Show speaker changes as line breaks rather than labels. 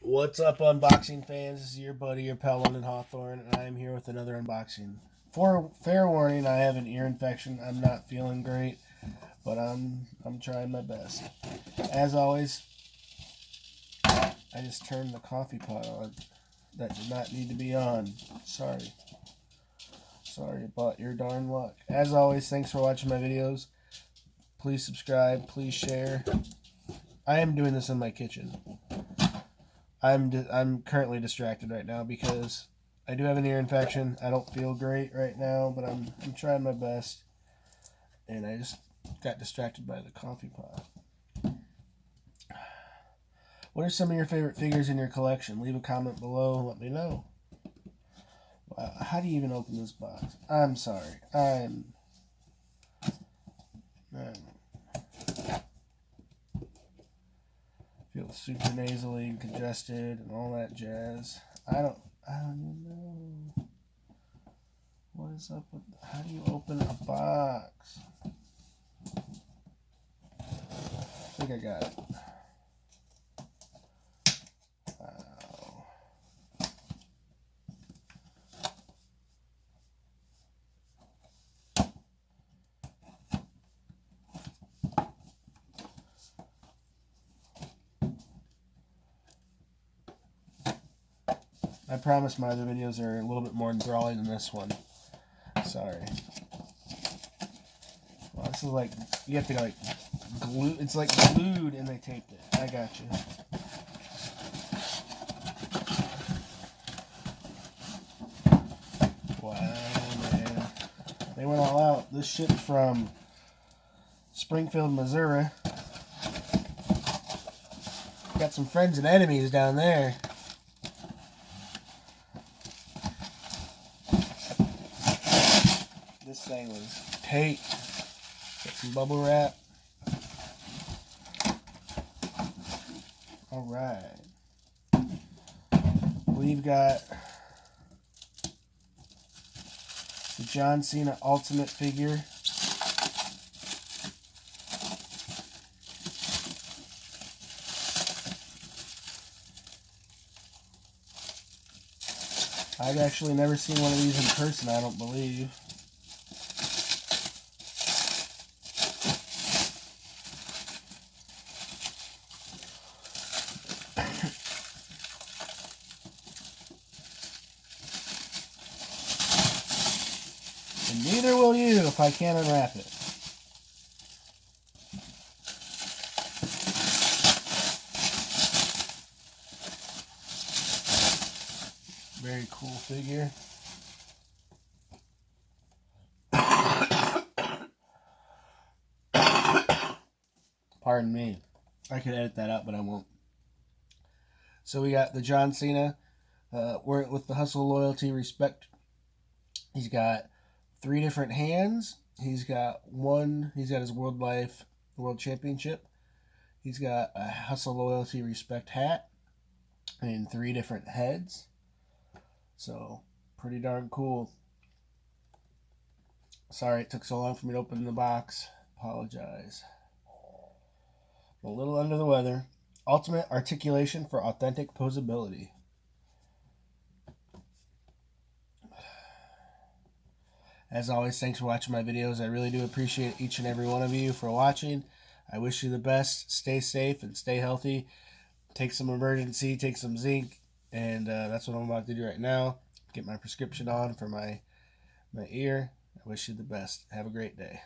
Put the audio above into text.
What's up, unboxing fans? This is your buddy, your pal, London Hawthorne, and I am here with another unboxing. For fair warning, I have an ear infection. I'm not feeling great, but I'm trying my best. As always, I just turned the coffee pot on. That did not need to be on. Sorry about your darn luck. As always, thanks for watching my videos. Please subscribe. Please share. I am doing this in my kitchen. I'm currently distracted right now because I do have an ear infection. I don't feel great right now, but I'm trying my best, and I just got distracted by the coffee pot. What are some of your favorite figures in your collection? Leave a comment below and let me know. Wow, how do you even open this box? I'm sorry. I'm feel super nasally and congested and all that jazz. I don't even know what is up with. How do you open a box? I think I got it. Wow. I promise my other videos are a little bit more enthralling than this one. Sorry. Well, this is like, you have to like glue, it's like glued and they taped it. I got you. Wow, man. They went all out. This shit from Springfield, Missouri. Got some friends and enemies down there. This thing was taped. Got some bubble wrap. Alright. We've got the John Cena Ultimate figure. I've actually never seen one of these in person, I don't believe. And neither will you if I can't unwrap it. Very cool figure. Pardon me. I could edit that out, but I won't. So we got the John Cena. With the hustle, loyalty, respect. He's got 3 different hands. He's got his World Championship. He's got a hustle, loyalty, respect hat. And 3 different heads. So, pretty darn cool. Sorry it took so long for me to open the box. Apologize. A little under the weather. Ultimate articulation for authentic posability. As always, thanks for watching my videos. I really do appreciate each and every one of you for watching. I wish you the best. Stay safe and stay healthy. Take some emergency, take some zinc, and that's what I'm about to do right now. Get my prescription on for my ear. I wish you the best. Have a great day.